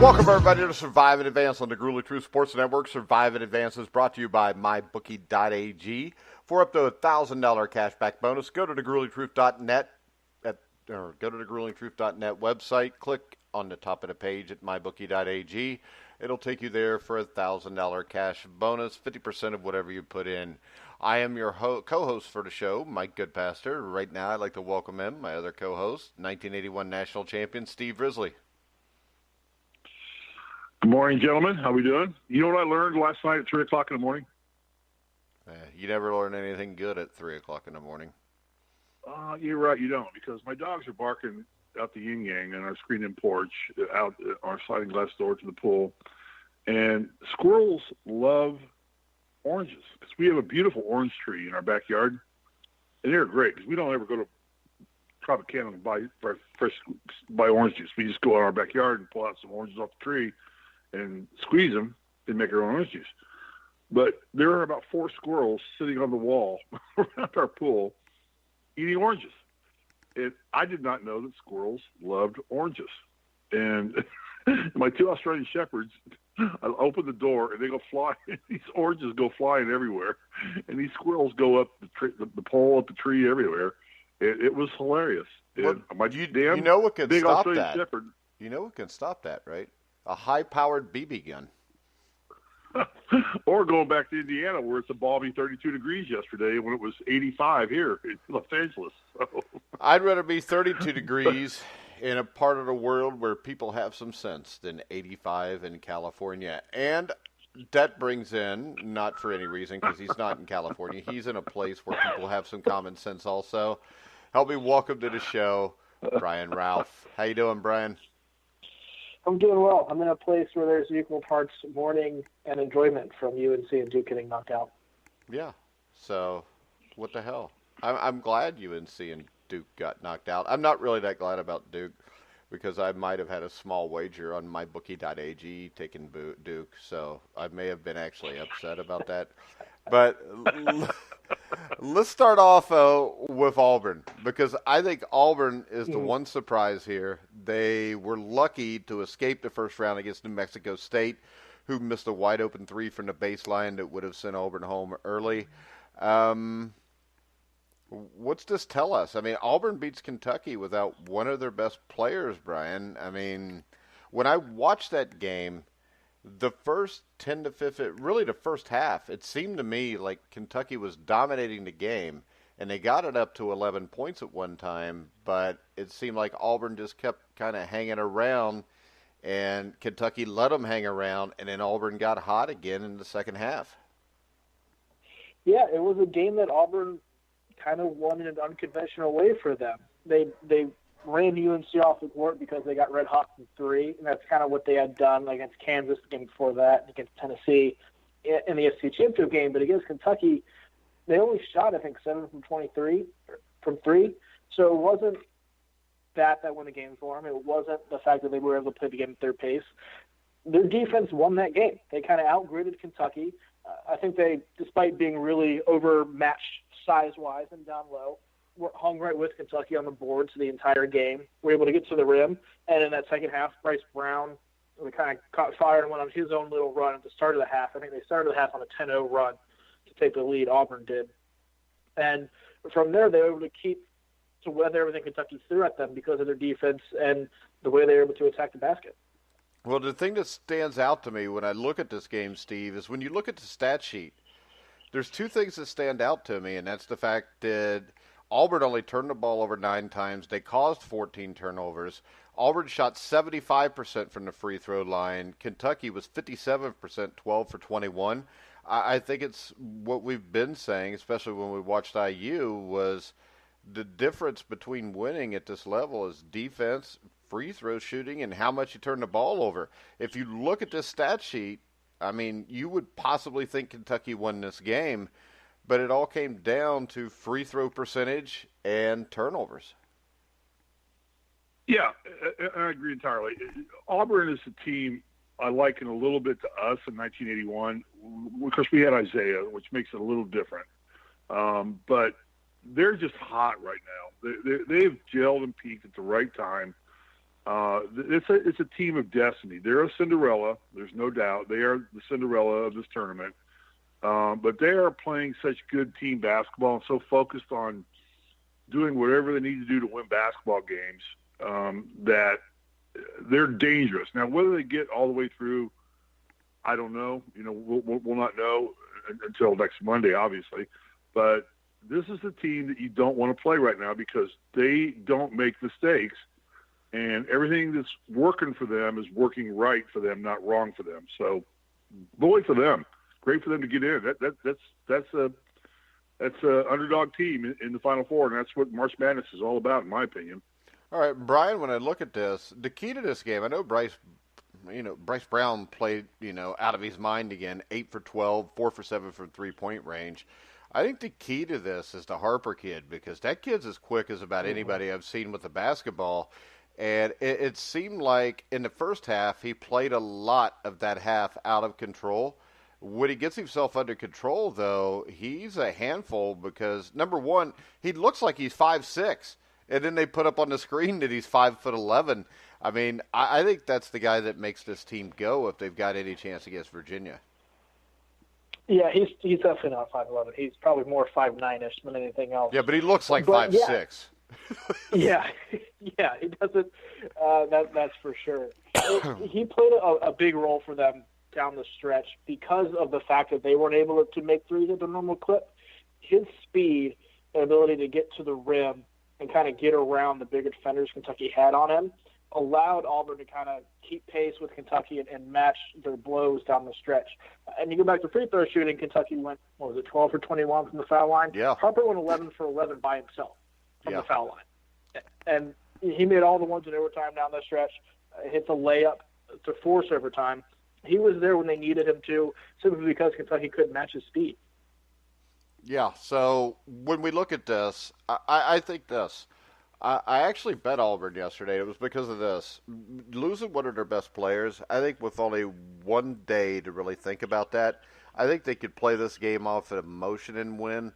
Welcome, everybody, to Survive and Advance on the Gruely Truth Sports Network. Survive and Advance is brought to you by MyBookie.ag. For up to a $1,000 cashback bonus, go to thegruelytruth.net or go to thegruelytruth.net website. Click on the top of the page at MyBookie.ag. It'll take you there for a $1,000 cash bonus, 50% of whatever you put in. I am your co-host for the show, Mike Goodpaster. Right now, I'd like to welcome him, my other co-host, 1981 national champion, Steve Risley. Good morning, gentlemen. How we doing? You know what I learned last night at 3 o'clock in the morning? You never learn anything good at 3 o'clock in the morning. You're right, you don't, because my dogs are barking out the yin-yang on our screened-in porch, out our sliding glass door to the pool. And squirrels love oranges, because we have a beautiful orange tree in our backyard. And they're great, because we don't ever go to Tropicana and buy orange juice. We just go out our backyard and pull out some oranges off the tree and squeeze them and make our own orange juice. But there are about 4 squirrels sitting on the wall around our pool eating oranges. And I did not know that squirrels loved oranges. And my 2 Australian Shepherds, I open the door and they go flying. These oranges go flying everywhere. And these squirrels go up the pole, up the tree, everywhere. It was hilarious. Well, you know what can stop that? Shepherd. You know what can stop that, right? A high-powered BB gun. Or going back to Indiana, where it's a balmy 32 degrees yesterday when it was 85 here in Los Angeles. So. I'd rather be 32 degrees in a part of the world where people have some sense than 85 in California. And that brings in, not for any reason, because he's not in California. He's in a place where people have some common sense also. Help me welcome to the show, Brian Rauf. How you doing, Brian? I'm doing well. I'm in a place where there's equal parts mourning and enjoyment from UNC and Duke getting knocked out. Yeah. So, what the hell? I'm glad UNC and Duke got knocked out. I'm not really that glad about Duke because I might have had a small wager on MyBookie.ag taking Duke, so I may have been actually upset about that. But let's start off with Auburn, because I think Auburn is the one surprise here. They were lucky to escape the first round against New Mexico State, who missed a wide-open 3 from the baseline that would have sent Auburn home early. What's this tell us? I mean, Auburn beats Kentucky without one of their best players, Brian. I mean, when I watched that game, the first 10 to 15, really the first half, it seemed to me like Kentucky was dominating the game, and they got it up to 11 points at one time, but it seemed like Auburn just kept kind of hanging around, and Kentucky let them hang around, and then Auburn got hot again in the second half. Yeah, it was a game that Auburn kind of won in an unconventional way for them. They ran UNC off the court because they got red hot from 3, and that's kind of what they had done against Kansas the game before that, and against Tennessee in the SEC championship game. But against Kentucky, they only shot, I think, 7 from 23 from 3. So it wasn't that won the game for them. It wasn't the fact that they were able to play the game at their pace. Their defense won that game. They kind of outgraded Kentucky. I think they, despite being really overmatched size-wise and down low, were hung right with Kentucky on the boards the entire game. Were able to get to the rim, and in that second half, Bryce Brown kind of caught fire and went on his own little run at the start of the half. I think they started the half on a 10-0 run to take the lead. Auburn did, and from there they were able to keep to weather everything Kentucky threw at them because of their defense and the way they were able to attack the basket. Well, the thing that stands out to me when I look at this game, Steve, is when you look at the stat sheet, there's 2 things that stand out to me, and that's the fact that Auburn only turned the ball over 9 times. They caused 14 turnovers. Auburn shot 75% from the free throw line. Kentucky was 57%, 12 for 21. I think it's what we've been saying, especially when we watched IU, was the difference between winning at this level is defense, free throw shooting, and how much you turn the ball over. If you look at this stat sheet, I mean, you would possibly think Kentucky won this game, but it all came down to free throw percentage and turnovers. Yeah, I agree entirely. Auburn is a team I liken a little bit to us in 1981 because we had Isaiah, which makes it a little different. But they're just hot right now. They've gelled and peaked at the right time. It's a team of destiny. They're a Cinderella. There's no doubt. They are the Cinderella of this tournament. But they are playing such good team basketball and so focused on doing whatever they need to do to win basketball games that they're dangerous. Now, whether they get all the way through, I don't know. We'll not know until next Monday, obviously. But this is the team that you don't want to play right now because they don't make mistakes, and everything that's working for them is working right for them, not wrong for them. So, bully for them. Great for them to get in. That's a underdog team in the Final Four, and that's what March Madness is all about, in my opinion. All right, Brian. When I look at this, the key to this game, I know Bryce Brown played out of his mind again. 8 for 12, 4 for 7 from 3-point range. I think the key to this is the Harper kid because that kid's as quick as about anybody I've seen with the basketball. And it seemed like in the first half he played a lot of that half out of control. When he gets himself under control, though, he's a handful because, number one, he looks like he's 5'6", and then they put up on the screen that he's 5'11". I mean, I think that's the guy that makes this team go if they've got any chance against Virginia. Yeah, he's definitely not 5'11". He's probably more 5'9"-ish than anything else. Yeah, but he looks like 5'6". Yeah, he doesn't. That's for sure. He played a big role for them down the stretch because of the fact that they weren't able to make threes at the normal clip. His speed and ability to get to the rim and kind of get around the bigger defenders Kentucky had on him allowed Auburn to kind of keep pace with Kentucky and match their blows down the stretch. And you go back to free throw shooting, Kentucky went, 12 for 21 from the foul line? Yeah. Harper went 11 for 11 by himself from the foul line. And he made all the ones in overtime down the stretch, hit the layup to force overtime. He was there when they needed him to, simply because Kentucky couldn't match his speed. Yeah, so when we look at this, I think this. I actually bet Auburn yesterday. It was because of this. Losing one of their best players, I think with only one day to really think about that, I think they could play this game off of emotion and win.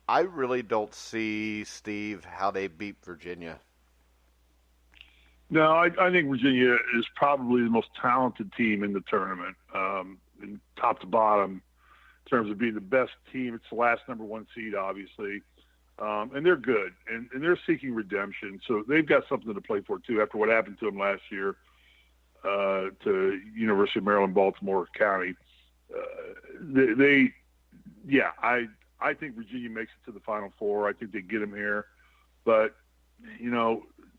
I really don't see, Steve, how they beat Virginia. No, I think Virginia is probably the most talented team in the tournament, in top to bottom, in terms of being the best team. It's the last number one seed, obviously, and they're good, and they're seeking redemption. So they've got something to play for too. After what happened to them last year to University of Maryland, Baltimore County, I think Virginia makes it to the Final Four. I think they get them here, but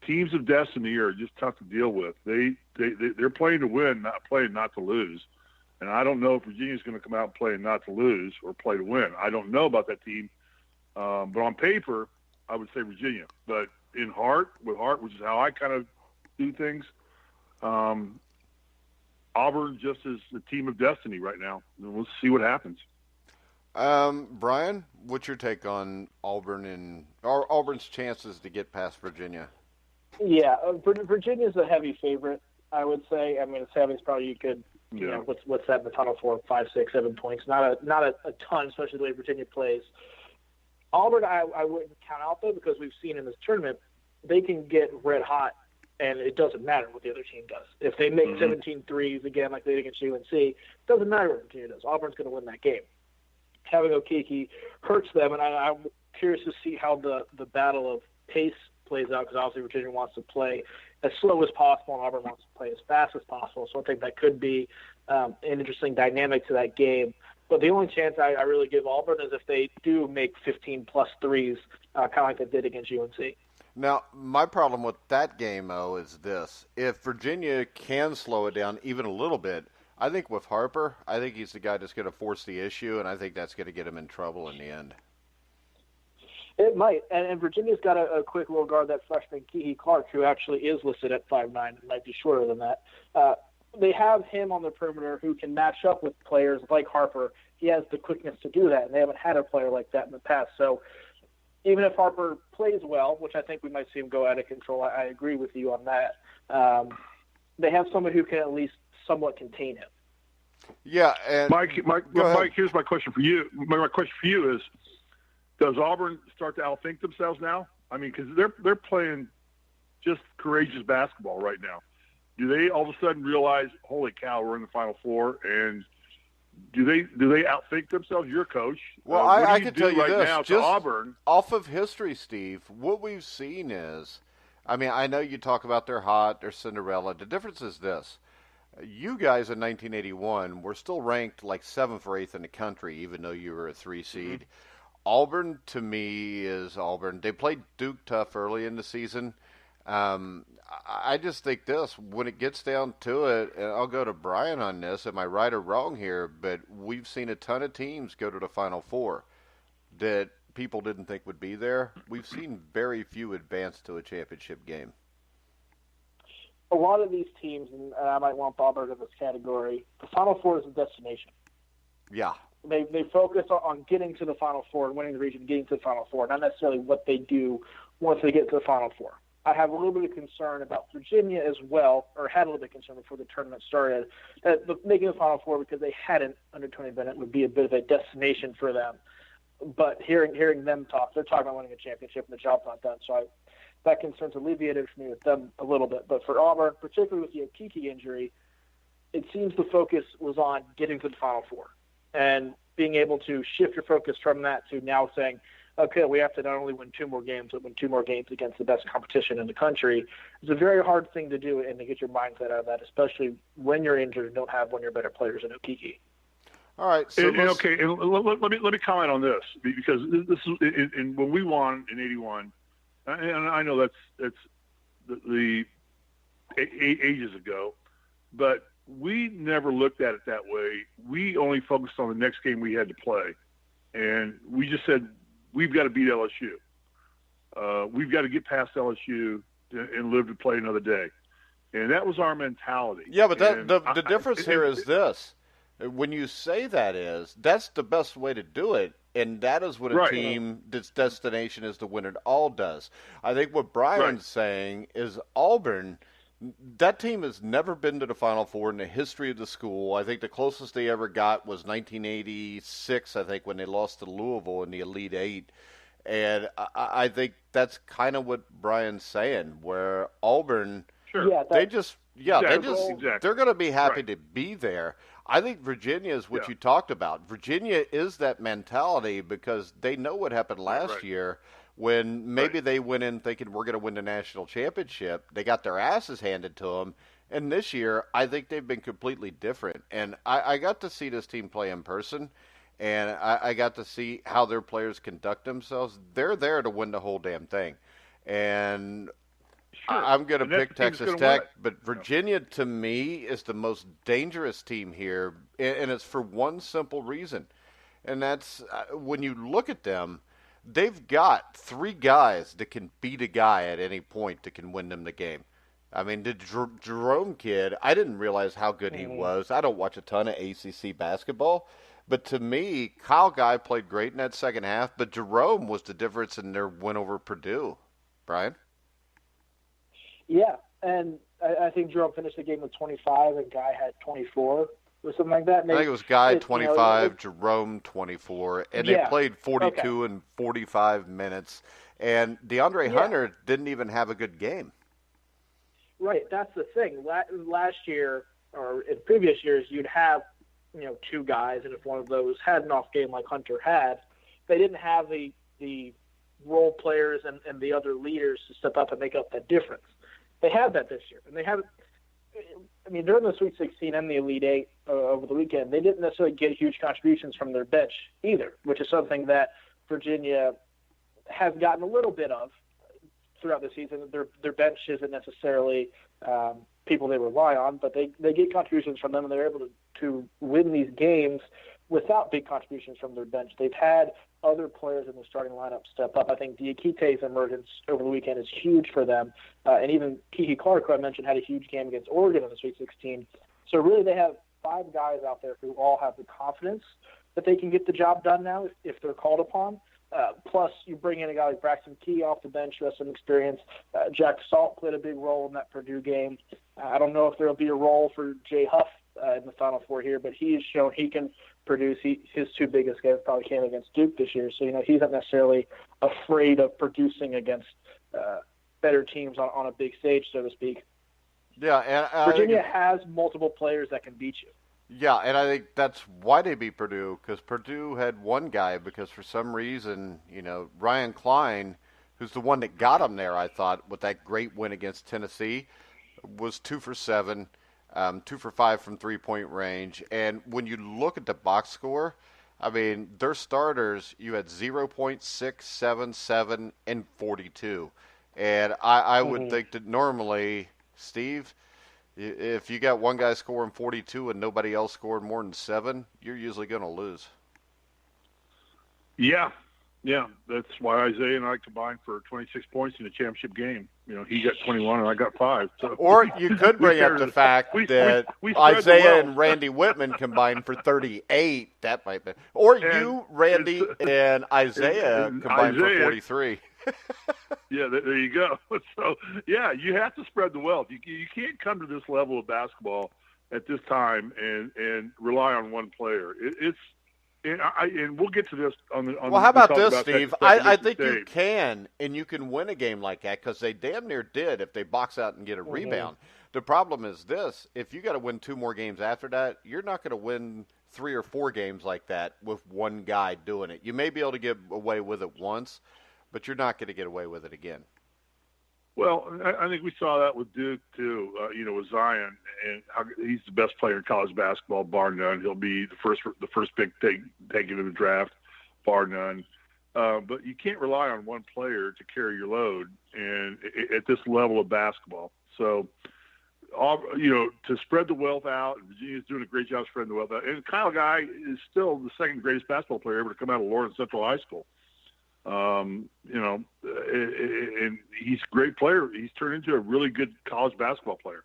teams of destiny are just tough to deal with. They're playing to win, not playing not to lose. And I don't know if Virginia's going to come out playing not to lose or play to win. I don't know about that team. But on paper, I would say Virginia. But with heart, which is how I kind of do things, Auburn just is the team of destiny right now. And we'll see what happens. Brian, what's your take on Auburn's chances to get past Virginia? Yeah, Virginia's a heavy favorite, I would say. I mean, as heavy as probably you could, what's that in the Final Four? 5, 6, 7 points. Not a ton, especially the way Virginia plays. Auburn, I wouldn't count out, though, because we've seen in this tournament, they can get red hot, and it doesn't matter what the other team does. If they make 17 threes again like they did against UNC, it doesn't matter what Virginia does. Auburn's going to win that game. Having Okeke hurts them, and I'm curious to see how the battle of pace plays out, because obviously Virginia wants to play as slow as possible and Auburn wants to play as fast as possible. So I think that could be an interesting dynamic to that game. But the only chance I really give Auburn is if they do make 15-plus threes, kind of like they did against UNC. Now, my problem with that game, is this. If Virginia can slow it down even a little bit, I think with Harper, I think he's the guy that's going to force the issue, and I think that's going to get him in trouble in the end. It might. And Virginia's got a quick little guard, that freshman Keehee Clark, who actually is listed at 5'9", and might be shorter than that. They have him on the perimeter who can match up with players like Harper. He has the quickness to do that, and they haven't had a player like that in the past. So even if Harper plays well, which I think we might see him go out of control, I agree with you on that, they have someone who can at least somewhat contain him. Yeah, and Mike, here's my question for you. My question for you is, does Auburn start to outthink themselves now? I mean, because they're playing just courageous basketball right now. Do they all of a sudden realize, holy cow, we're in the Final Four? And do they outthink themselves? You're a coach. Well, what I do can tell you right this. now Just to Auburn? off of history, Steve, what we've seen is, I mean, I know you talk about they're hot, they're Cinderella. The difference is this. You guys in 1981 were still ranked like 7th or 8th in the country, even though you were a 3 seed. Mm-hmm. Auburn, to me, is Auburn. They played Duke tough early in the season. I just think this, when it gets down to it, and I'll go to Brian on this, am I right or wrong here, but we've seen a ton of teams go to the Final Four that people didn't think would be there. We've seen very few advance to a championship game. A lot of these teams, and I might want Auburn in this category, the Final Four is a destination. Yeah. They focus on getting to the Final Four and winning the region, getting to the Final Four, not necessarily what they do once they get to the Final Four. I have a little bit of concern about Virginia as well, or had a little bit of concern before the tournament started, that making the Final Four because they hadn't under Tony Bennett would be a bit of a destination for them. But hearing them talk, they're talking about winning a championship and the job's not done. So that concern's alleviated for me with them a little bit. But for Auburn, particularly with the Okiki injury, it seems the focus was on getting to the Final Four and being able to shift your focus from that to now saying, okay, we have to not only win 2 more games, but win 2 more games against the best competition in the country. It's a very hard thing to do and to get your mindset out of that, especially when you're injured and don't have one of your better players in Okiki. All right. So and let me comment on this, because this is and when we won in '81, and I know that's the ages ago, but we never looked at it that way. We only focused on the next game we had to play, and we just said, we've got to beat LSU. We've got to get past LSU and live to play another day. And that was our mentality. Yeah, but the difference here is this. When you say that's the best way to do it, and that is what a team that's destination is to win it all does. I think what Brian's saying is Auburn, that team has never been to the Final Four in the history of the school. I think the closest they ever got was 1986, I think, when they lost to Louisville in the Elite Eight. And I think that's kind of what Brian's saying, where Auburn, they're going to be happy to be there. I think Virginia is what you talked about. Virginia is that mentality because they know what happened last year when maybe they went in thinking we're going to win the national championship. They got their asses handed to them. And this year, I think they've been completely different. And I got to see this team play in person, and I got to see how their players conduct themselves. They're there to win the whole damn thing. And I'm going to pick Texas Tech, but Virginia, to me, is the most dangerous team here, and it's for one simple reason. And that's when you look at them, they've got 3 guys that can beat a guy at any point that can win them the game. I mean, the Jerome kid, I didn't realize how good he was. I don't watch a ton of ACC basketball, but to me, Kyle Guy played great in that second half, but Jerome was the difference in their win over Purdue. Brian? Yeah, and I think Jerome finished the game with 25, and Guy had 24 or something like that. I think it was Guy 25, Jerome 24, and they played 42 and 45 minutes. And DeAndre Hunter didn't even have a good game. Right, that's the thing. Last year, or in previous years, you'd have 2 guys, and if one of those had an off game like Hunter had, they didn't have the role players and the other leaders to step up and make up that difference. They had that this year, and they haven't. I mean, during the Sweet 16 and the Elite Eight over the weekend, they didn't necessarily get huge contributions from their bench either, which is something that Virginia has gotten a little bit of throughout the season. Their bench isn't necessarily people they rely on, but they get contributions from them, and they're able to win these games without big contributions from their bench. They've had other players in the starting lineup step up. I think Diakite's emergence over the weekend is huge for them. And even Kiki Clark, who I mentioned, had a huge game against Oregon in the Sweet 16. So really they have 5 guys out there who all have the confidence that they can get the job done now if they're called upon. Plus, you bring in a guy like Braxton Key off the bench who has some experience. Jack Salt played a big role in that Purdue game. I don't know if there will be a role for Jay Huff in the Final Four here, but he has shown he can produce. His 2 biggest games probably came against Duke this year, so he's not necessarily afraid of producing against better teams on a big stage, so to speak. Yeah, and Virginia has multiple players that can beat you. Yeah, and I think that's why they beat Purdue, because Purdue had one guy, because for some reason, Ryan Klein, who's the one that got him there, I thought, with that great win against Tennessee, was 2 for 7, 2 for 5 from three-point range. And when you look at the box score, I mean, their starters, you had 0.6, 7, 7, and 42. And I would think that normally, Steve, if you got one guy scoring 42 and nobody else scored more than 7, you're usually going to lose. Yeah. That's why Isaiah and I combined for 26 points in the championship game. He got 21 and I got 5. So. Or you could bring up the fact that Isaiah and Randy Whitman combined for 38. That might be. Or you, Randy, and Isaiah combined for 43. Yeah, there you go. So, yeah, you have to spread the wealth. You can't come to this level of basketball at this time and rely on one player. And we'll get to this on the. Well, how about this, Steve? I think you can, and you can win a game like that because they damn near did if they box out and get a rebound. The problem is this: if you got to win 2 more games after that, you're not going to win 3 or 4 games like that with one guy doing it. You may be able to get away with it once, but you're not going to get away with it again. Well, I think we saw that with Duke too. With Zion, and he's the best player in college basketball, bar none. He'll be the first pick taken in the draft, bar none. But you can't rely on one player to carry your load, and at this level of basketball. So, to spread the wealth out, Virginia's doing a great job spreading the wealth out. And Kyle Guy is still the second greatest basketball player ever to come out of Lawrence Central High School. And he's a great player. He's turned into a really good college basketball player,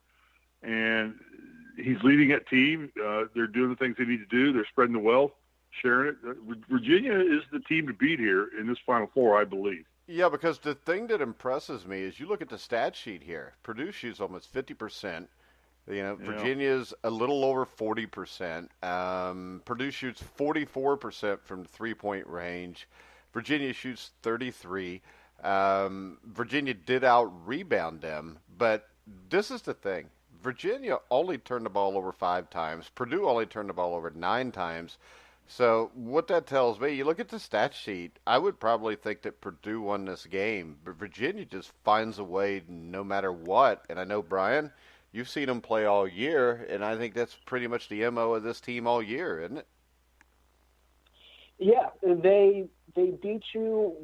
and he's leading that team. They're doing the things they need to do. They're spreading the wealth, sharing it. Virginia is the team to beat here in this Final Four, I believe. Yeah, because the thing that impresses me is you look at the stat sheet here. Purdue shoots almost 50%. Virginia's a little over 40%. Purdue shoots 44% from the three-point range. Virginia shoots 33. Virginia did out-rebound them, but this is the thing. Virginia only turned the ball over 5 times. Purdue only turned the ball over 9 times. So what that tells me, you look at the stat sheet, I would probably think that Purdue won this game, but Virginia just finds a way no matter what. And I know, Brian, you've seen them play all year, and I think that's pretty much the MO of this team all year, isn't it? Yeah, they beat you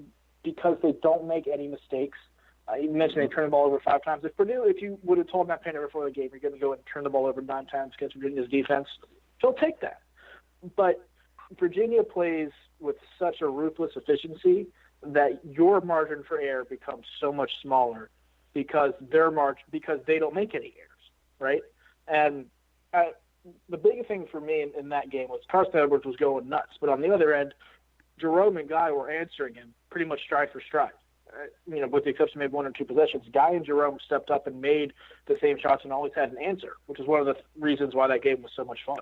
because they don't make any mistakes. You mentioned they turn the ball over 5 times. If you would have told Matt Painter before the game, you're going to go and turn the ball over 9 times against Virginia's defense, he'll take that. But Virginia plays with such a ruthless efficiency that your margin for error becomes so much smaller because they don't make any errors, right? And the big thing for me in that game was Carson Edwards was going nuts, but on the other end, Jerome and Guy were answering him pretty much stride for stride. With the exception of maybe 1 or 2 possessions, Guy and Jerome stepped up and made the same shots and always had an answer, which is one of the reasons why that game was so much fun.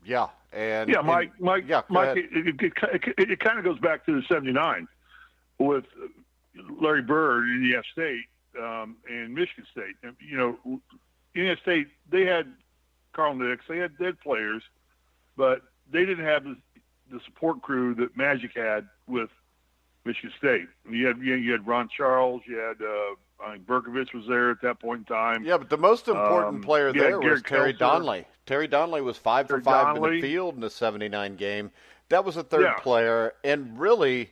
Yeah, and Mike, yeah, it kind of goes back to the '79 with Larry Bird in Indiana State and Michigan State. And, Indiana State, they had Carl Nix, they had players, but they didn't have the support crew that Magic had with Michigan State. You had Ron Charles, you had I think Berkovich was there at that point in time. Yeah, but the most important player there was Terry Donnelly. Terry Donnelly was 5 for 5 in the field in the '79 game. That was a third player, and really,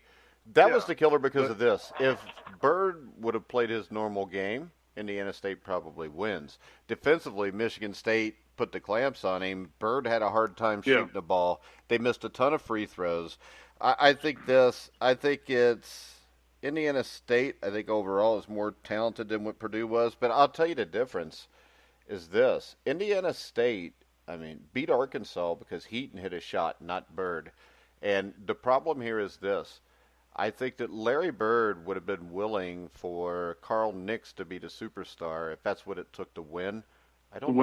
that was the killer because of this. If Bird would have played his normal game, Indiana State probably wins. Defensively, Michigan State put the clamps on him. Bird had a hard time shooting the ball. They missed a ton of free throws. I think it's Indiana State, I think overall is more talented than what Purdue was. But I'll tell you the difference is this. Indiana State, beat Arkansas because Heaton hit a shot, not Bird. And the problem here is this. I think that Larry Bird would have been willing for Carl Nix to be the superstar if that's what it took to win. I don't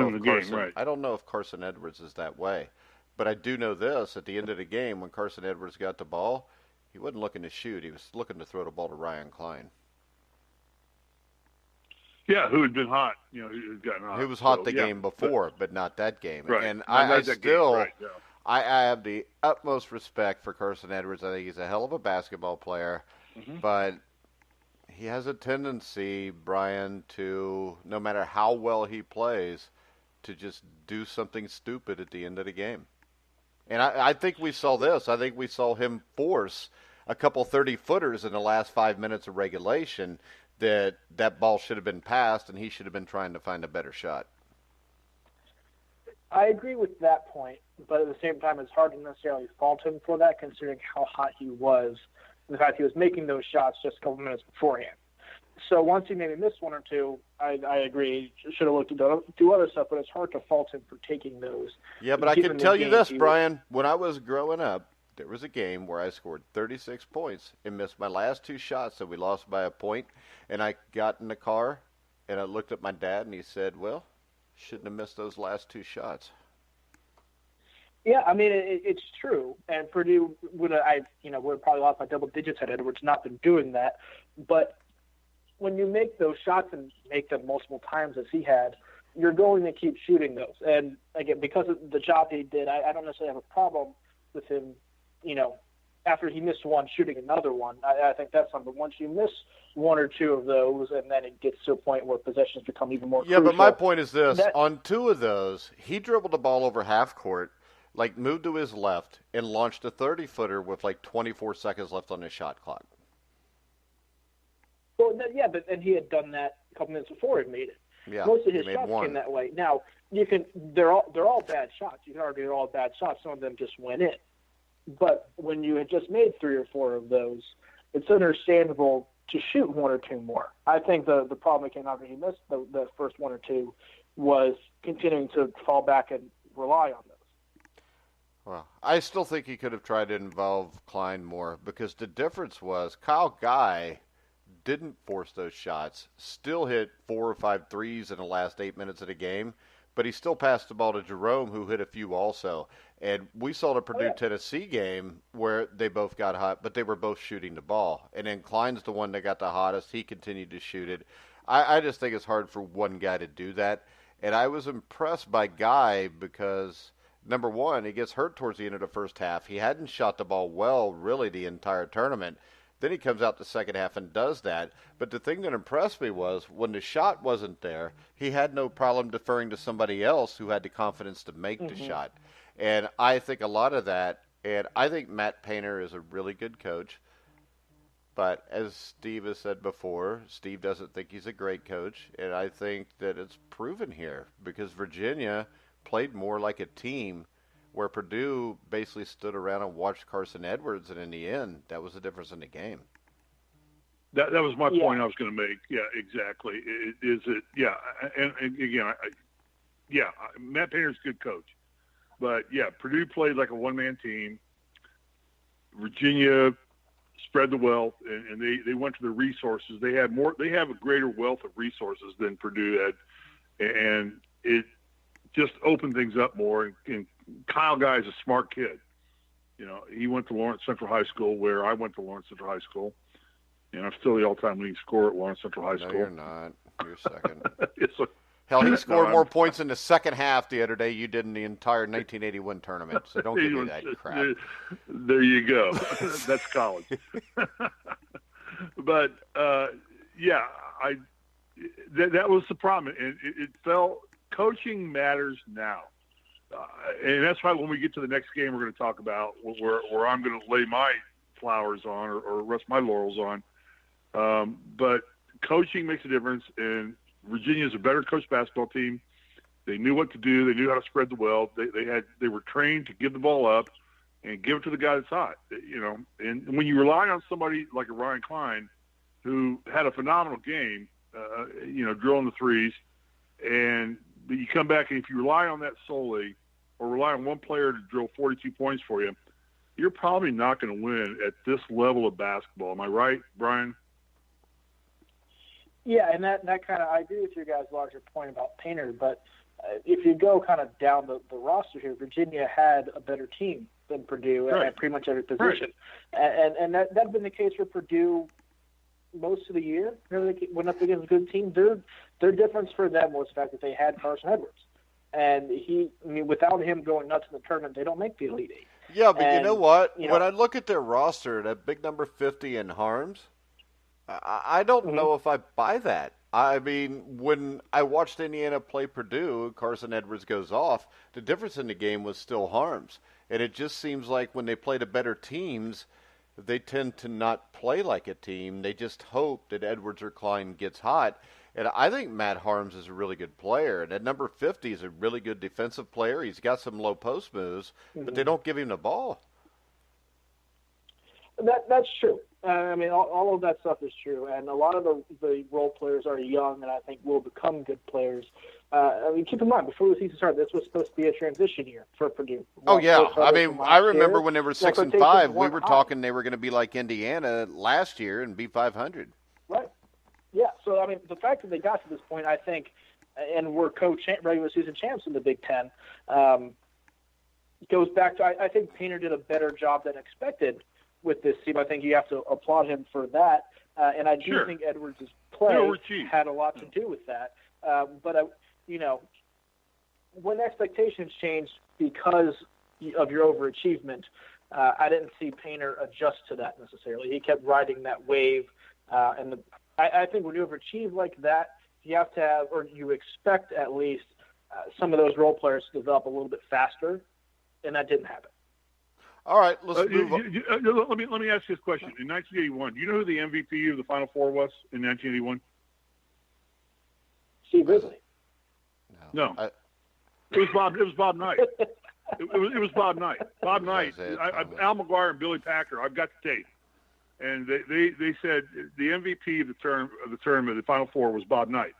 know if Carson Edwards is that way. But I do know this. At the end of the game, when Carson Edwards got the ball, he wasn't looking to shoot. He was looking to throw the ball to Ryan Klein. Yeah, who had been hot, who'd gotten hot. Who was hot game before, but not that game. Right. And I still, right, yeah. I have the utmost respect for Carson Edwards. I think he's a hell of a basketball player, but he has a tendency, Brian, to, no matter how well he plays, to just do something stupid at the end of the game. And I think we saw this. I think we saw him force a couple 30-footers in the last 5 minutes of regulation that ball should have been passed, and he should have been trying to find a better shot. I agree with that point, but at the same time, it's hard to necessarily fault him for that, considering how hot he was, and the fact he was making those shots just a couple minutes beforehand. So once he maybe missed one or two, I agree, should have looked to do other stuff, but it's hard to fault him for taking those. Yeah, but I can tell you this, Brian. When I was growing up, there was a game where I scored 36 points and missed my last two shots, so we lost by a point. And I got in the car, and I looked at my dad, and he said, well, shouldn't have missed those last two shots. Yeah, I mean, it's true. And Purdue would have probably lost by double digits had Edwards not been doing that. But when you make those shots and make them multiple times as he had, you're going to keep shooting those. And, again, because of the job he did, I don't necessarily have a problem with him, after he missed one, shooting another one. I think that's something. Once you miss one or two of those, and then it gets to a point where possessions become even more crucial. Yeah, but my point is this. On two of those, he dribbled the ball over half court, moved to his left, and launched a 30-footer with 24 seconds left on his shot clock. Well, yeah, and he had done that a couple minutes before he made it. Yeah, most of his shots came that way. Now, they're all bad shots. You can argue they're all bad shots. Some of them just went in. But when you had just made 3 or 4 of those, it's understandable to shoot 1 or 2 more. I think the problem that came after he missed the first 1 or 2 was continuing to fall back and rely on those. Well, I still think he could have tried to involve Klein more, because the difference was Kyle Guy didn't force those shots, still hit 4 or 5 threes in the last 8 minutes of the game, but he still passed the ball to Jerome, who hit a few also. And we saw the Purdue-Tennessee game where they both got hot, but they were both shooting the ball. And then Klein's the one that got the hottest. He continued to shoot it. I just think it's hard for one guy to do that. And I was impressed by Guy because, number one, he gets hurt towards the end of the first half. He hadn't shot the ball well, really, the entire tournament. Then he comes out the second half and does that. But the thing that impressed me was when the shot wasn't there, he had no problem deferring to somebody else who had the confidence to make the shot. And I think a lot of that, and I think Matt Painter is a really good coach. But as Steve has said before, Steve doesn't think he's a great coach. And I think that it's proven here because Virginia played more like a team, where Purdue basically stood around and watched Carson Edwards, and in the end, that was the difference in the game. That was my point I was going to make. Yeah, exactly. Matt Painter's a good coach. But, Purdue played like a one-man team. Virginia spread the wealth, and they went to the resources. They have a greater wealth of resources than Purdue had, and it just opened things up more. And Kyle Guy is a smart kid. He went to Lawrence Central High School, where I went to Lawrence Central High School. And I'm still the all-time leading scorer at Lawrence Central High School. No, you're not. You're second. Hell, he scored more points in the second half the other day you did in the entire 1981 tournament. So don't give me that crap. There you go. That's college. But that was the problem, and it felt coaching matters now. And that's why when we get to the next game, we're going to talk about where I'm going to lay my flowers on or rest my laurels on. But coaching makes a difference, and Virginia's a better coached basketball team. They knew what to do. They knew how to spread the wealth. They were trained to give the ball up and give it to the guy that's hot. And when you rely on somebody like a Ryan Klein, who had a phenomenal game, drilling the threes, and you come back and if you rely on that solely, or rely on one player to drill 42 points for you, you're probably not going to win at this level of basketball. Am I right, Brian? Yeah, and that kind of, I agree with your guys' larger point about Painter, but if you go kind of down the roster here, Virginia had a better team than Purdue at pretty much every position. Right. And that's been the case for Purdue most of the year. Whenever they went up against a good team, their difference for them was the fact that they had Carson Edwards. And without him going nuts in the tournament, they don't make the Elite Eight. Yeah, but you know what? When I look at their roster, that big number 50 in Harms, I don't know if I buy that. I mean, when I watched Indiana play Purdue, Carson Edwards goes off, the difference in the game was still Harms. And it just seems like when they play the better teams, they tend to not play like a team. They just hope that Edwards or Klein gets hot. And I think Matt Harms is a really good player. And at number 50, he's a really good defensive player. He's got some low post moves, but they don't give him the ball. That's true. I mean, all of that stuff is true. And a lot of the role players are young and I think will become good players. I mean, keep in mind, before the season started, this was supposed to be a transition year for Purdue. Oh, yeah. I mean, I remember when they were 6-5, we were talking they were going to be like Indiana last year and be 500. Right. Yeah, so, I mean, the fact that they got to this point, I think, and were regular season champs in the Big Ten, goes back to, I think Painter did a better job than expected with this team. I think you have to applaud him for that, and I do think Edwards' play had a lot to do with that. But, when expectations changed because of your overachievement, I didn't see Painter adjust to that necessarily. He kept riding that wave, and I think when you overachieve like that, you have to have, or you expect at least, some of those role players to develop a little bit faster, and that didn't happen. All right, let's move on. Let me ask you this question. In 1981, do you know who the MVP of the Final Four was in 1981? Steve Risley. No. It was Bob Knight. It was Bob Knight. Bob Knight. Al McGuire and Billy Packer. I've got the tape. And they said the MVP of the term of the Final Four was Bob Knight.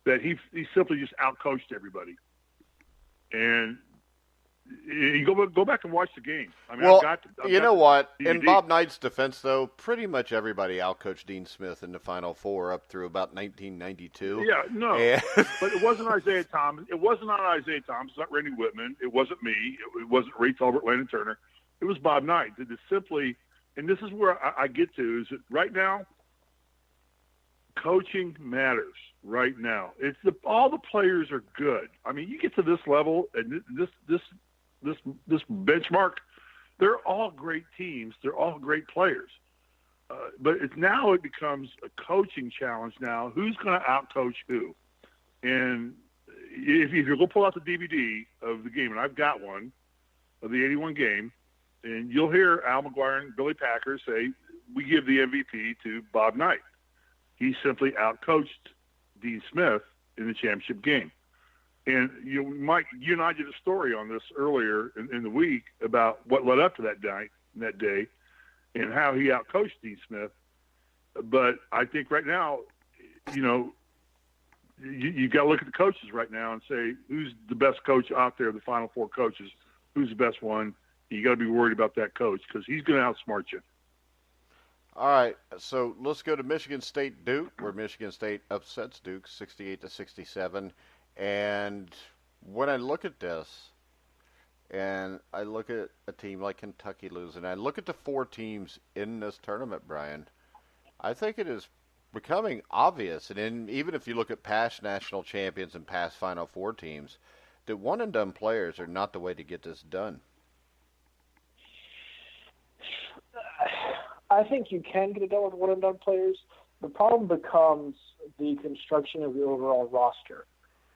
That he simply just outcoached everybody. And you go back and watch the game. I mean, well, you know what? In Bob Knight's defense, though, pretty much everybody outcoached Dean Smith in the Final Four up through about 1992. Yeah, no. But it wasn't Isaiah Thomas. It wasn't not Isaiah Thomas. Not Randy Whitman. It wasn't me. It wasn't Ray Talbot, Landon Turner. It was Bob Knight. It is simply, and this is where I get to, is that right now, coaching matters right now. It's all the players are good. I mean, you get to this level, and this benchmark, they're all great teams. They're all great players. But it becomes a coaching challenge now. Who's going to outcoach who? And if you go pull out the DVD of the game, and I've got one of the 81 game, and you'll hear Al McGuire and Billy Packer say, we give the MVP to Bob Knight. He simply outcoached Dean Smith in the championship game. And you and I did a story on this earlier in the week about what led up to that day, and how he outcoached Dean Smith. But I think right now, you got to look at the coaches right now and say, who's the best coach out there of the Final Four coaches? Who's the best one? You got to be worried about that coach because he's going to outsmart you. All right, so let's go to Michigan State Duke, where Michigan State upsets Duke 68-67. And when I look at this, and I look at a team like Kentucky losing, I look at the four teams in this tournament, Brian, I think it is becoming obvious, and even if you look at past national champions and past Final Four teams, that one-and-done players are not the way to get this done. I think you can get it done with one-and-done players. The problem becomes the construction of the overall roster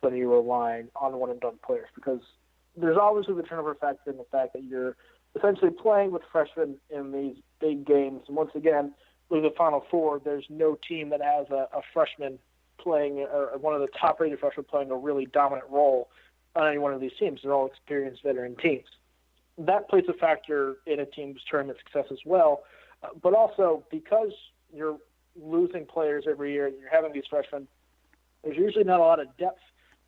when you're relying on one-and-done players, because there's obviously the turnover factor and the fact that you're essentially playing with freshmen in these big games. And once again, with the Final Four, there's no team that has a freshman playing, or one of the top-rated freshmen playing a really dominant role on any one of these teams. They're all experienced veteran teams. That plays a factor in a team's tournament success as well. But also, because you're losing players every year and you're having these freshmen, there's usually not a lot of depth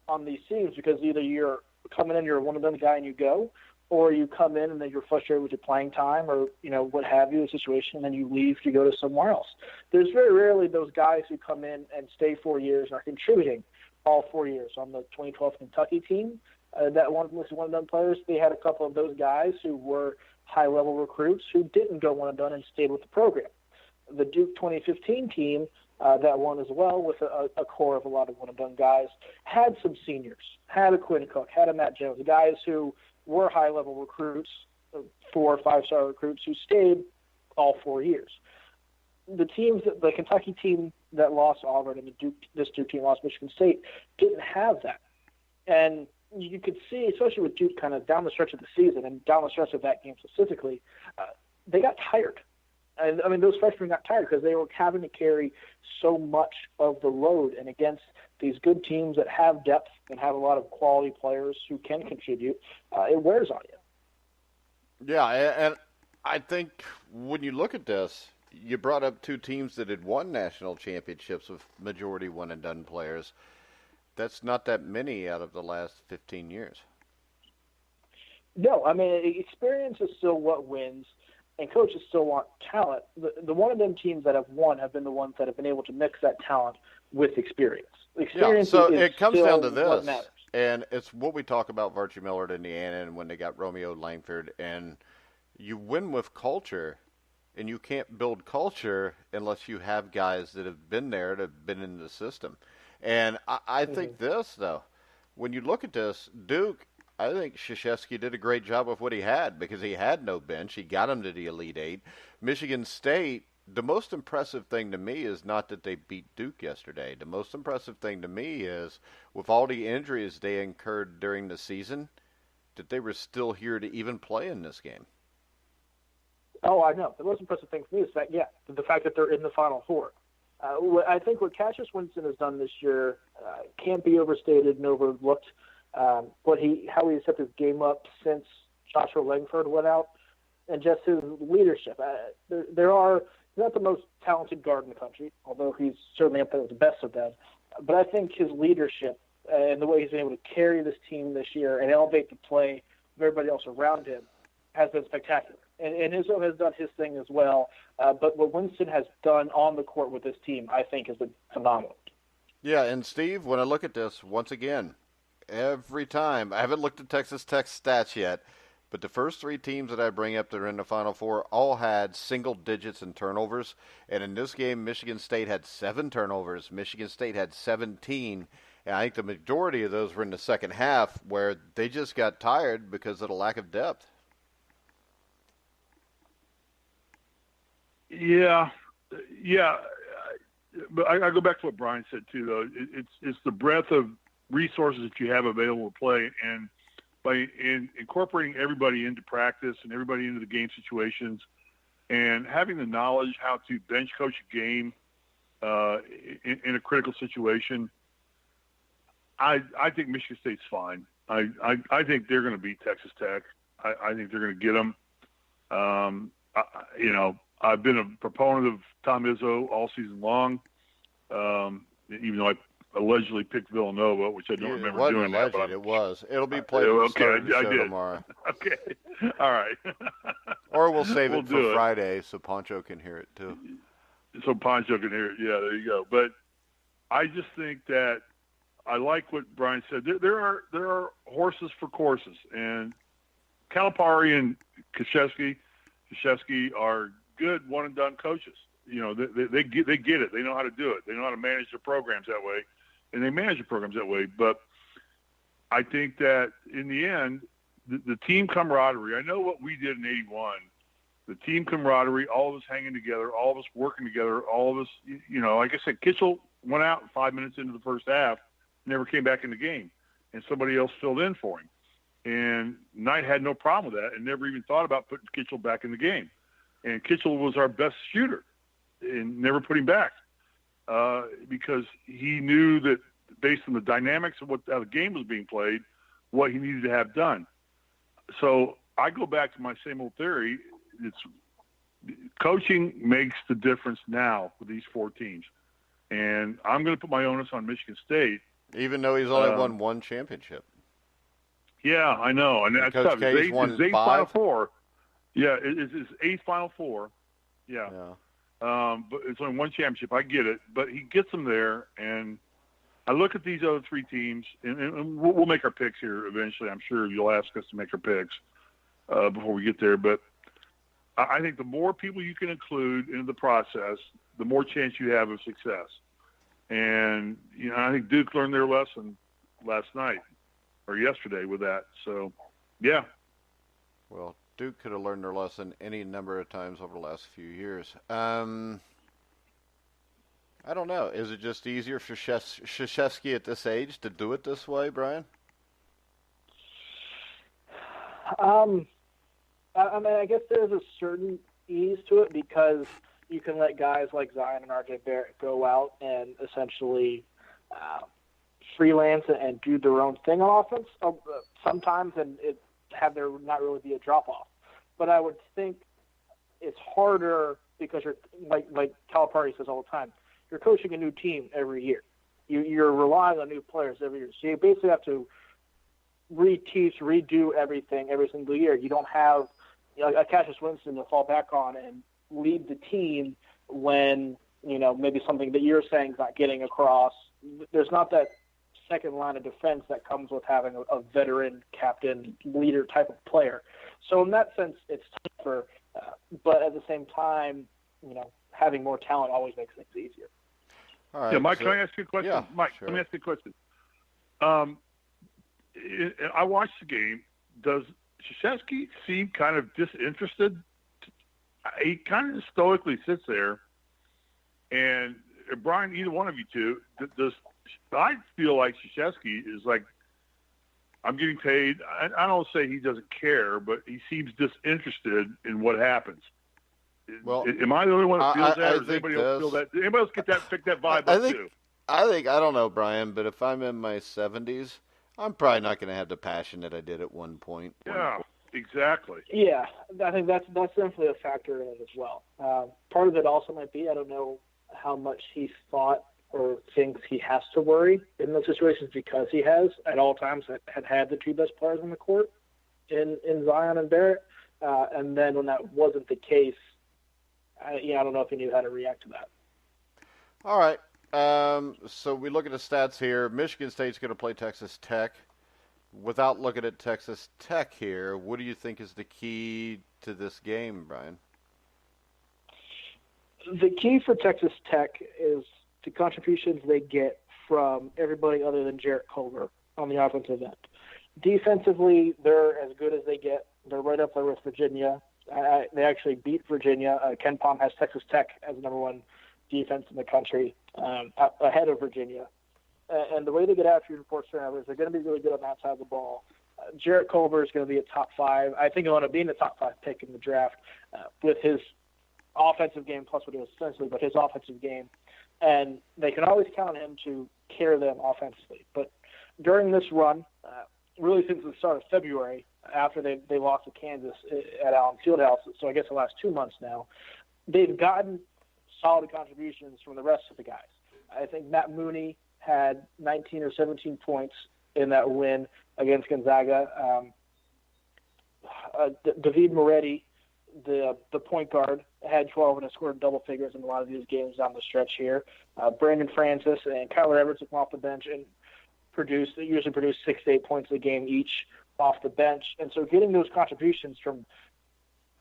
on these teams, because either you're coming in, you're a one-and-done guy and you go, or you come in and then you're frustrated with your playing time, or what have you, a situation, and then you leave to go to somewhere else. There's very rarely those guys who come in and stay 4 years and are contributing all 4 years. On the 2012 Kentucky team, that one-and-done players, they had a couple of those guys who were high-level recruits who didn't go one-and-done and stayed with the program. The Duke 2015 team that won as well, with a core of a lot of one-and-done guys, had some seniors, had a Quinn Cook, had a Matt Jones, guys who were high-level recruits, 4- or 5-star recruits who stayed all 4 years. The Kentucky team that lost Auburn and this Duke team lost Michigan State didn't have that. And you could see, especially with Duke kind of down the stretch of the season and down the stretch of that game specifically, they got tired. And I mean, those freshmen got tired because they were having to carry so much of the load. And against these good teams that have depth and have a lot of quality players who can contribute, it wears on you. Yeah, and I think when you look at this, you brought up two teams that had won national championships with majority one-and-done players. That's not that many out of the last 15 years. No, I mean, experience is still what wins, and coaches still want talent. The one-and-done teams that have won have been the ones that have been able to mix that talent with experience. Experience so is it comes still down to what this, matters. and it's what we talk about Virtue Miller at Indiana and when they got Romeo Langford, and you win with culture. And you can't build culture unless you have guys that have been there, that have been in the system. And I think this, though, when you look at this, Duke, I think Krzyzewski did a great job with what he had because he had no bench. He got him to the Elite Eight. Michigan State, the most impressive thing to me is not that they beat Duke yesterday. The most impressive thing to me is with all the injuries they incurred during the season, that they were still here to even play in this game. Oh, I know. The most impressive thing for me is the fact that they're in the Final Four. I think what Cassius Winston has done this year can't be overstated and overlooked. How he set his game up since Joshua Langford went out, and just his leadership. There are not the most talented guard in the country, although he's certainly up there with the best of them. But I think his leadership and the way he's been able to carry this team this year and elevate the play of everybody else around him has been spectacular. And Izzo has done his thing as well. But what Winston has done on the court with this team, I think, has been phenomenal. Yeah, and Steve, when I look at this, once again, every time, I haven't looked at Texas Tech's stats yet, but the first three teams that I bring up that are in the Final Four all had single digits in turnovers. And in this game, Michigan State had 7 turnovers. Michigan State had 17. And I think the majority of those were in the second half where they just got tired because of the lack of depth. Yeah. But I go back to what Brian said too, though. It's the breadth of resources that you have available to play, and by incorporating everybody into practice and everybody into the game situations, and having the knowledge how to bench coach a game in a critical situation. I think Michigan State's fine. I think they're going to beat Texas Tech. I think they're going to get them. I've been a proponent of Tom Izzo all season long, even though I allegedly picked Villanova, which I don't remember doing that. But it was. It'll be played at the start of the show tomorrow. Okay. All right. Or we'll save it for Friday so Poncho can hear it too. So Poncho can hear it. Yeah, there you go. But I just think that I like what Brian said. There are horses for courses, and Calipari and Krzyzewski are good one-and-done coaches. You know, they get it. They know how to do it. They know how to manage their programs that way, and they manage their programs that way. But I think that in the end, the team camaraderie, I know what we did in 81, the team camaraderie, all of us hanging together, all of us working together, all of us, like I said, Kitchell went out 5 minutes into the first half, never came back in the game, and somebody else filled in for him. And Knight had no problem with that and never even thought about putting Kitchell back in the game. And Kitchell was our best shooter and never put him back because he knew that based on the dynamics of how the game was being played, what he needed to have done. So I go back to my same old theory. It's coaching makes the difference now with these 4 teams. And I'm going to put my onus on Michigan State. Even though he's only won 1 championship. Yeah, I know. And that's tough. His 8th Final Four. Yeah, it's his 8th Final Four. Yeah. But it's only 1 championship. I get it. But he gets them there. And I look at these other 3 teams, and we'll make our picks here eventually. I'm sure you'll ask us to make our picks before we get there. But I think the more people you can include into the process, the more chance you have of success. And, I think Duke learned their lesson last night or yesterday with that. So, yeah. Well, Duke could have learned their lesson any number of times over the last few years. I don't know. Is it just easier for Krzyzewski at this age to do it this way, Brian? I guess there's a certain ease to it because you can let guys like Zion and RJ Barrett go out and essentially freelance and do their own thing on offense sometimes, and have there not really be a drop-off. But I would think it's harder because you're, like Calipari says all the time, you're coaching a new team every year. You're relying on new players every year. So you basically have to redo everything every single year. You don't have a Cassius Winston to fall back on and lead the team when, maybe something that you're saying is not getting across. There's not that second line of defense that comes with having a veteran captain leader type of player. So in that sense, it's tougher. But at the same time, having more talent always makes things easier. All right, Mike, can I ask you a question? Yeah, Mike, sure. Let me ask you a question. I watched the game. Does Krzyzewski seem kind of disinterested? He kind of stoically sits there. And Brian, either one of you two, I feel like Krzyzewski is like, I'm getting paid. I don't say he doesn't care, but he seems disinterested in what happens. Well, am I the only one that feels that, or does anybody else feel that? Anybody else pick that vibe up too? I don't know, Brian, but if I'm in my 70s, I'm probably not going to have the passion that I did at one point. Yeah, exactly. Yeah, I think that's definitely a factor in it as well. Part of it also might be, I don't know how much he thought or thinks he has to worry in those situations because he has at all times had the two best players on the court in Zion and Barrett. And then when that wasn't the case, I don't know if he knew how to react to that. All right. So we look at the stats here. Michigan State's going to play Texas Tech. Without looking at Texas Tech here, what do you think is the key to this game, Brian? The key for Texas Tech is the contributions they get from everybody other than Jarrett Culver on the offensive end. Defensively, they're as good as they get. They're right up there with Virginia. They actually beat Virginia. Ken Pom has Texas Tech as the number one defense in the country, ahead of Virginia. And the way they get after you in forced turnovers, they're going to be really good on that side of the ball. Jarrett Culver is going to be a top 5. I think he'll end up being a top 5 pick in the draft with his offensive game, plus what he was essentially, but his offensive game. And they can always count on him to carry them offensively. But during this run, really since the start of February, after they lost to Kansas at Allen Fieldhouse, so I guess the last 2 months now, they've gotten solid contributions from the rest of the guys. I think Matt Mooney had 19 or 17 points in that win against Gonzaga. David Moretti, the point guard, had 12 and has scored double figures in a lot of these games down the stretch here. Brandon Francis and Kyler Everett took him off the bench and usually produce 6 to 8 points a game each off the bench. And so getting those contributions from,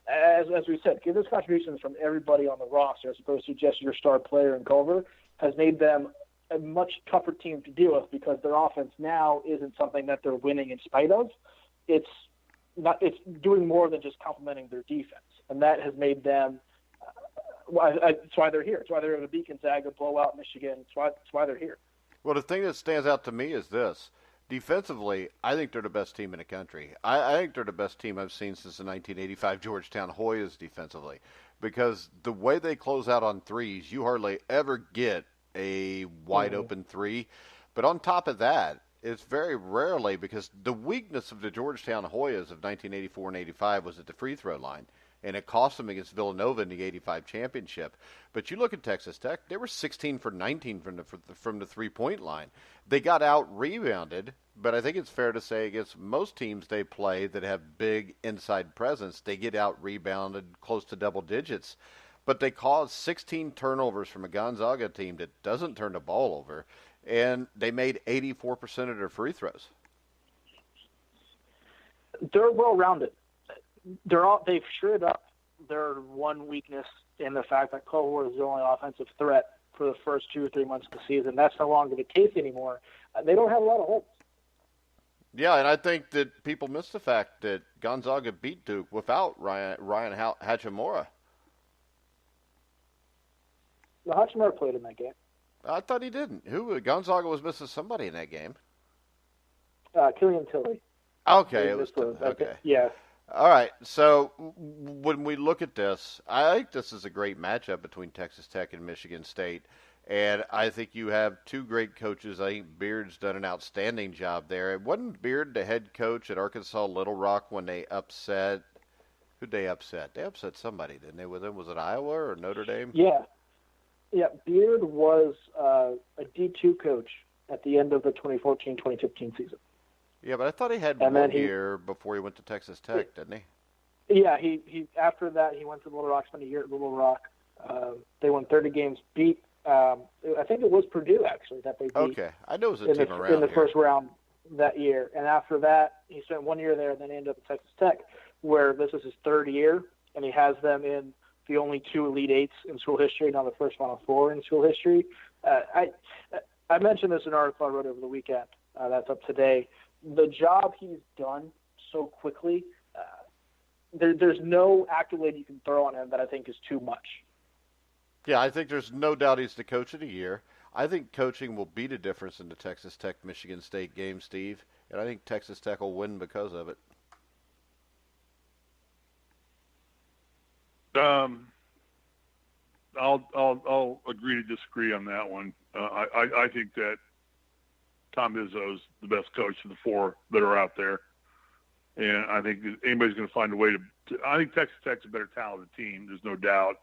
as we said, getting those contributions from everybody on the roster as opposed to just your star player in Culver has made them a much tougher team to deal with because their offense now isn't something that they're winning in spite of. It's doing more than just complementing their defense. And that has made them it's why they're here. It's why they're able to beat Gonzaga, blow out Michigan. It's why they're here. Well, the thing that stands out to me is this. Defensively, I think they're the best team in the country. I think they're the best team I've seen since the 1985 Georgetown Hoyas defensively because the way they close out on threes, you hardly ever get a wide-open three. But on top of that, it's very rarely because the weakness of the Georgetown Hoyas of 1984 and 85 was at the free throw line. And it cost them against Villanova in the 85 championship. But you look at Texas Tech, they were 16 for 19 from the three-point line. They got out-rebounded, but I think it's fair to say against most teams they play that have big inside presence, they get out-rebounded close to double digits. But they caused 16 turnovers from a Gonzaga team that doesn't turn the ball over, and they made 84% of their free throws. They're well-rounded. They've shored up their one weakness in the fact that Cohort is the only offensive threat for the first 2 or 3 months of the season. That's no longer the case anymore. They don't have a lot of holes. Yeah, and I think that people miss the fact that Gonzaga beat Duke without Ryan Hachimura. The Hachimura played in that game. I thought he didn't. Gonzaga was missing somebody in that game. Killian Tilly. Okay, it was okay. Yeah. All right. So when we look at this, I think this is a great matchup between Texas Tech and Michigan State. And I think you have two great coaches. I think Beard's done an outstanding job there. Wasn't Beard the head coach at Arkansas Little Rock when they upset? Who'd they upset? They upset somebody, didn't they? Was it Iowa or Notre Dame? Yeah. Yeah, Beard was a D2 coach at the end of the 2014-2015 season. Yeah, but I thought he had one year before he went to Texas Tech, didn't he? Yeah, he after that he went to Little Rock, spent a year at Little Rock. They won 30 games, beat I think it was Purdue actually that they beat. Okay, I know it was a team around in the here. first round that year, and after that he spent 1 year there, and then he ended up at Texas Tech, where this is his third year, and he has them in the only 2 Elite Eights in school history, not the first Final Four in school history. I mentioned this in an article I wrote over the weekend. That's up today. The job he's done so quickly, there's no accolade you can throw on him that I think is too much. Yeah, I think there's no doubt he's the coach of the year. I think coaching will be the difference in the Texas Tech-Michigan State game, Steve, and I think Texas Tech will win because of it. I'll agree to disagree on that one. I think that Tom Izzo's the best coach of the 4 that are out there, and I think anybody's going to find a way to. I think Texas Tech's a better talented team. There's no doubt,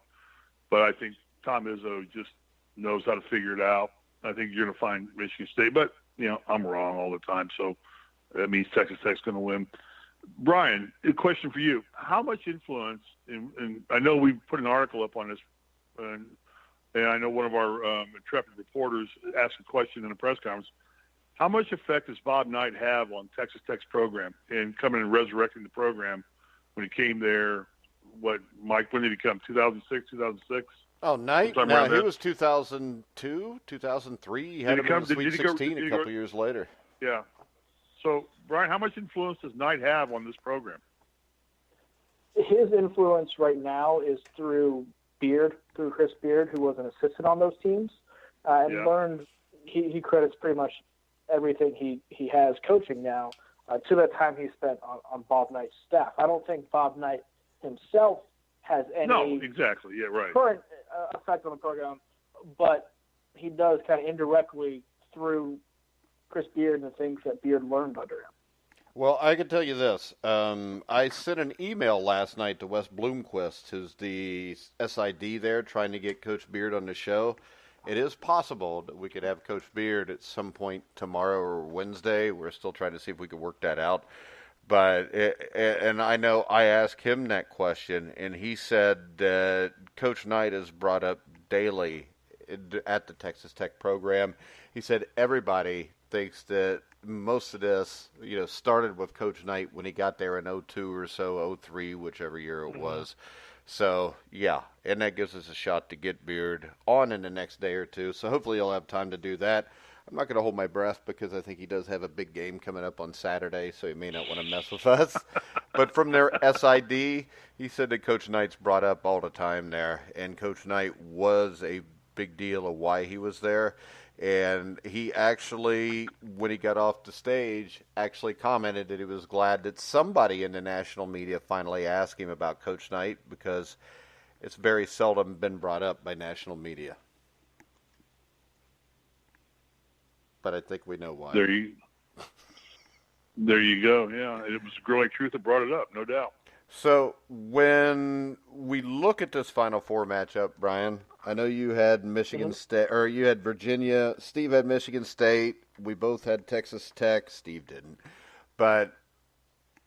but I think Tom Izzo just knows how to figure it out. I think you're going to find Michigan State, but I'm wrong all the time, so that means Texas Tech's going to win. Brian, a question for you. How much influence, and I know we put an article up on this, and I know one of our intrepid reporters asked a question in a press conference. How much effect does Bob Knight have on Texas Tech's program and coming and resurrecting the program when he came there? Mike, when did he come? 2006, 2006? Oh, Knight? No, he was 2002, 2003. He had him in the Sweet 16 a couple years later. Yeah. So, Brian, how much influence does Knight have on this program? His influence right now is through Chris Beard, who was an assistant on those teams, and learned. He credits pretty much everything he has coaching now to that time he spent on Bob Knight's staff. I don't think Bob Knight himself has any current effect on the program, but he does kind of indirectly through Chris Beard and the things that Beard learned under him. Well, I can tell you this. I sent an email last night to Wes Bloomquist, who's the SID there, trying to get Coach Beard on the show. It is possible that we could have Coach Beard at some point tomorrow or Wednesday. We're still trying to see if we can work that out. And I know I asked him that question, and he said that Coach Knight is brought up daily at the Texas Tech program. He said everybody thinks that most of this, started with Coach Knight when he got there in 2002 or so, 2003, whichever year it was. So, yeah, and that gives us a shot to get Beard on in the next day or two. So hopefully he'll have time to do that. I'm not going to hold my breath because I think he does have a big game coming up on Saturday, so he may not want to mess with us. But from their SID, he said that Coach Knight's brought up all the time there, and Coach Knight was a big deal of why he was there. And he actually, when he got off the stage, actually commented that he was glad that somebody in the national media finally asked him about Coach Knight, because it's very seldom been brought up by national media. But I think we know why. There you go. Yeah, it was Growing Truth that brought it up, no doubt. So when we look at this Final Four matchup, Brian, I know you had Michigan State, or you had Virginia. Steve had Michigan State. We both had Texas Tech. Steve didn't. But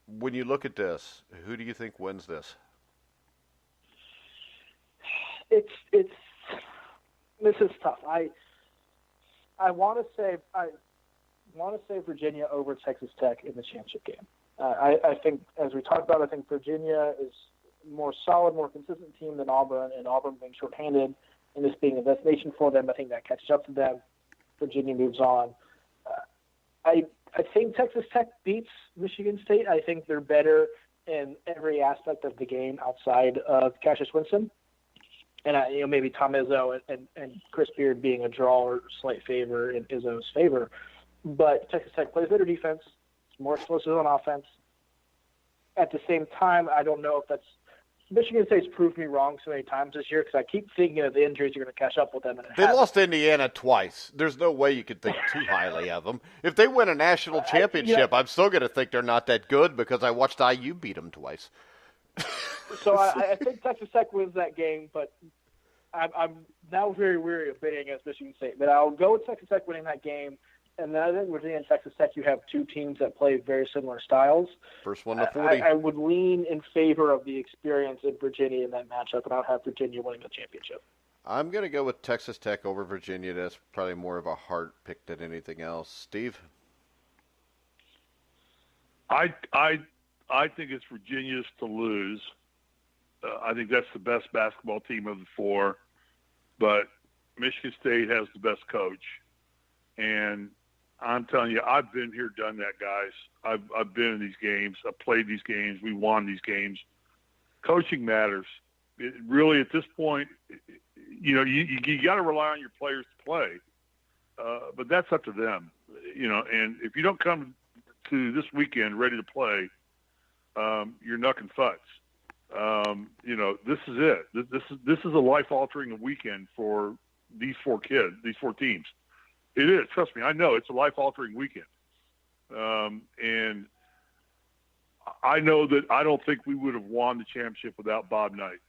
when you look at this, who do you think wins this? This is tough. I want to say Virginia over Texas Tech in the championship game. I think, as we talked about, I think Virginia is more solid, more consistent team than Auburn, and Auburn being shorthanded and this being a destination for them, I think that catches up to them. Virginia moves on. I think Texas Tech beats Michigan State. I think they're better in every aspect of the game outside of Cassius Winston. And maybe Tom Izzo and Chris Beard being a draw or slight favor in Izzo's favor. But Texas Tech plays better defense. It's more explosive on offense. At the same time, I don't know if that's – Michigan State's proved me wrong so many times this year because I keep thinking that the injuries are going to catch up with them. And they lost Indiana twice. There's no way you could think too highly of them. If they win a national championship, I'm still going to think they're not that good because I watched IU beat them twice. So I think Texas Tech wins that game, but I'm now very weary of betting against Michigan State. But I'll go with Texas Tech winning that game. And then I think Virginia and Texas Tech, you have two teams that play very similar styles. First one to 40. I would lean in favor of the experience in Virginia in that matchup, and I'll have Virginia winning the championship. I'm going to go with Texas Tech over Virginia. That's probably more of a heart pick than anything else. Steve? I think it's Virginia's to lose. I think that's the best basketball team of the four. But Michigan State has the best coach. And I'm telling you, I've been here, done that, guys. I've been in these games. I've played these games. We won these games. Coaching matters. It really, at this point, you got to rely on your players to play. But that's up to them. And if you don't come to this weekend ready to play, you're knucking futz. This is it. This is a life-altering weekend for these four teams. It is. Trust me. I know it's a life-altering weekend. And I know that I don't think we would have won the championship without Bob Knight.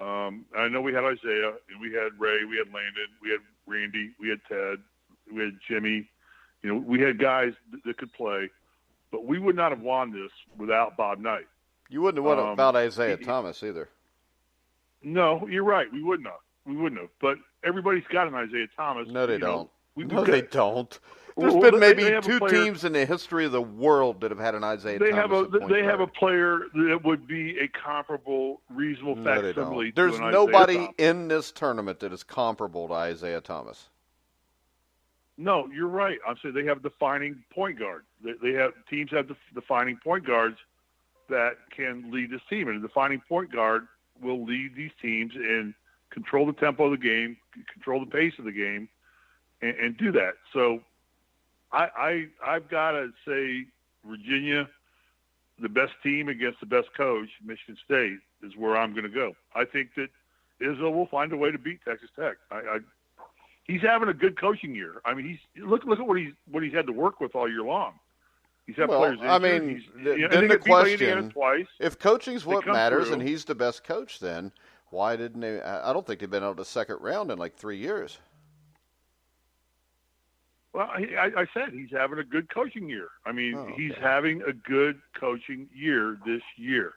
I know we had Isaiah, and we had Ray, we had Landon, we had Randy, we had Ted, we had Jimmy. We had guys that could play. But we would not have won this without Bob Knight. You wouldn't have won without Isaiah Thomas either. No, you're right. We wouldn't have. But everybody's got an Isaiah Thomas. No, they don't. They don't. There's been maybe two teams in the history of the world that have had an Isaiah Thomas. They have a player that would be a comparable, reasonable facsimile. There's nobody in this tournament that is comparable to Isaiah Thomas. No, you're right. I'm saying they have a defining point guard. Teams have defining point guards that can lead this team, and a defining point guard will lead these teams and control the tempo of the game, control the pace of the game, and do that. So I've got to say Virginia, the best team against the best coach, Michigan State, is where I'm going to go. I think that Izzo will find a way to beat Texas Tech. He's having a good coaching year. I mean, look at what he's had to work with all year long. He's had players. I mean, then the question: if coaching's what matters, and he's the best coach, then why didn't they? I don't think they've been out of the second round in like 3 years. Well, I said he's having a good coaching year. I mean, he's having a good coaching year this year.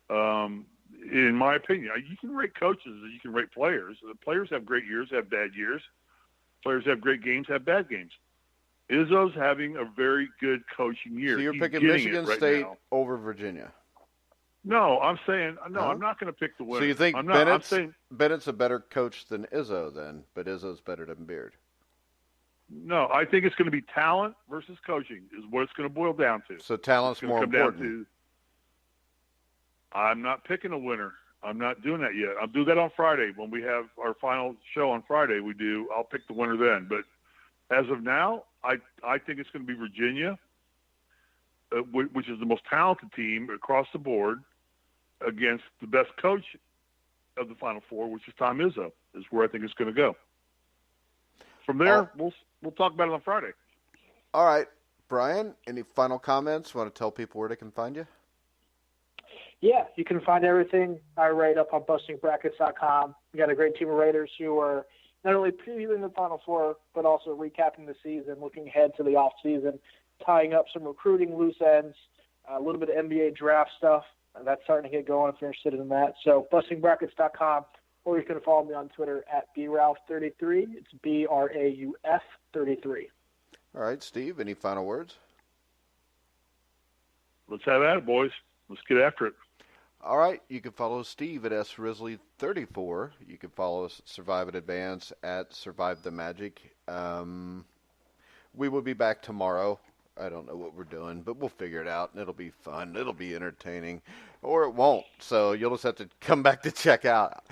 In my opinion, you can rate coaches as you can rate players. The players have great years, have bad years. Players have great games, have bad games. Izzo's having a very good coaching year. So you're picking Michigan State over Virginia? No, I'm saying no. I'm not going to pick the winner. So you think Bennett's a better coach than Izzo then, but Izzo's better than Beard? No, I think it's going to be talent versus coaching is what it's going to boil down to. So talent's more important. I'm not picking a winner. I'm not doing that yet. I'll do that on Friday when we have our final show on Friday. I'll pick the winner then. But as of now, I think it's going to be Virginia, which is the most talented team across the board, against the best coach of the Final Four, which is Tom Izzo, is where I think it's going to go. From there, we'll talk about it on Friday. All right. Brian, any final comments? Want to tell people where they can find you? Yeah, you can find everything I write up on bustingbrackets.com. We got a great team of writers who are not only previewing the Final Four, but also recapping the season, looking ahead to the off-season, tying up some recruiting loose ends, a little bit of NBA draft stuff. That's starting to get going if you're interested in that. So bustingbrackets.com. Or you can follow me on Twitter at brauf33. It's BRAUF 33. All right, Steve, any final words? Let's have at it, boys. Let's get after it. All right, you can follow Steve at srisley34. You can follow us at Survive in Advance at Survive the Magic. We will be back tomorrow. I don't know what we're doing, but we'll figure it out, and it'll be fun. It'll be entertaining, or it won't. So you'll just have to come back to check out.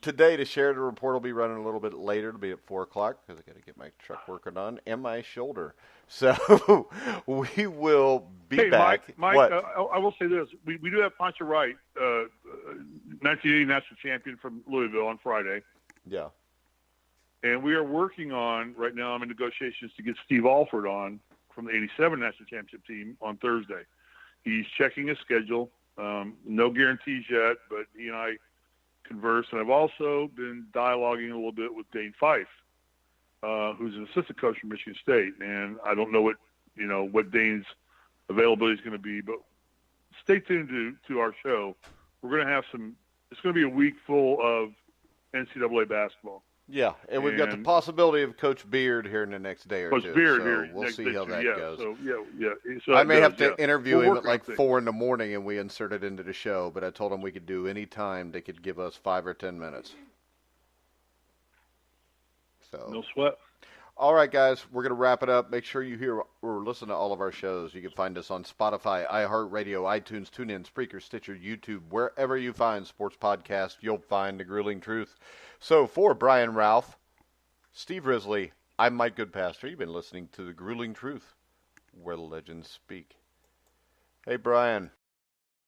Today, the Sheridan Report will be running a little bit later. It'll be at 4 o'clock because I got to get my truck working on and my shoulder. So we will be back. Mike, what? I will say this. We do have Poncha Wright, 1980 national champion from Louisville on Friday. Yeah. And we are working on, right now I'm in negotiations to get Steve Alford on from the 87 national championship team on Thursday. He's checking his schedule. No guarantees yet, but he and I converse. And I've also been dialoguing a little bit with Dane Fife, who's an assistant coach from Michigan State. And I don't know what Dane's availability is going to be, but stay tuned to our show. We're going to have it's going to be a week full of NCAA basketball. Yeah, and we've got the possibility of Coach Beard here in the next day or two. Coach Beard so here. We'll see how that goes. So, yeah. So I may have to interview him at like 4 in the morning, and we insert it into the show. But I told him we could do any time they could give us 5 or 10 minutes. So no sweat. All right, guys, we're going to wrap it up. Make sure you hear or listen to all of our shows. You can find us on Spotify, iHeartRadio, iTunes, TuneIn, Spreaker, Stitcher, YouTube. Wherever you find sports podcasts, you'll find The Grueling Truth. So for Brian Rauf, Steve Risley, I'm Mike Goodpaster. You've been listening to The Grueling Truth, where the legends speak. Hey, Brian.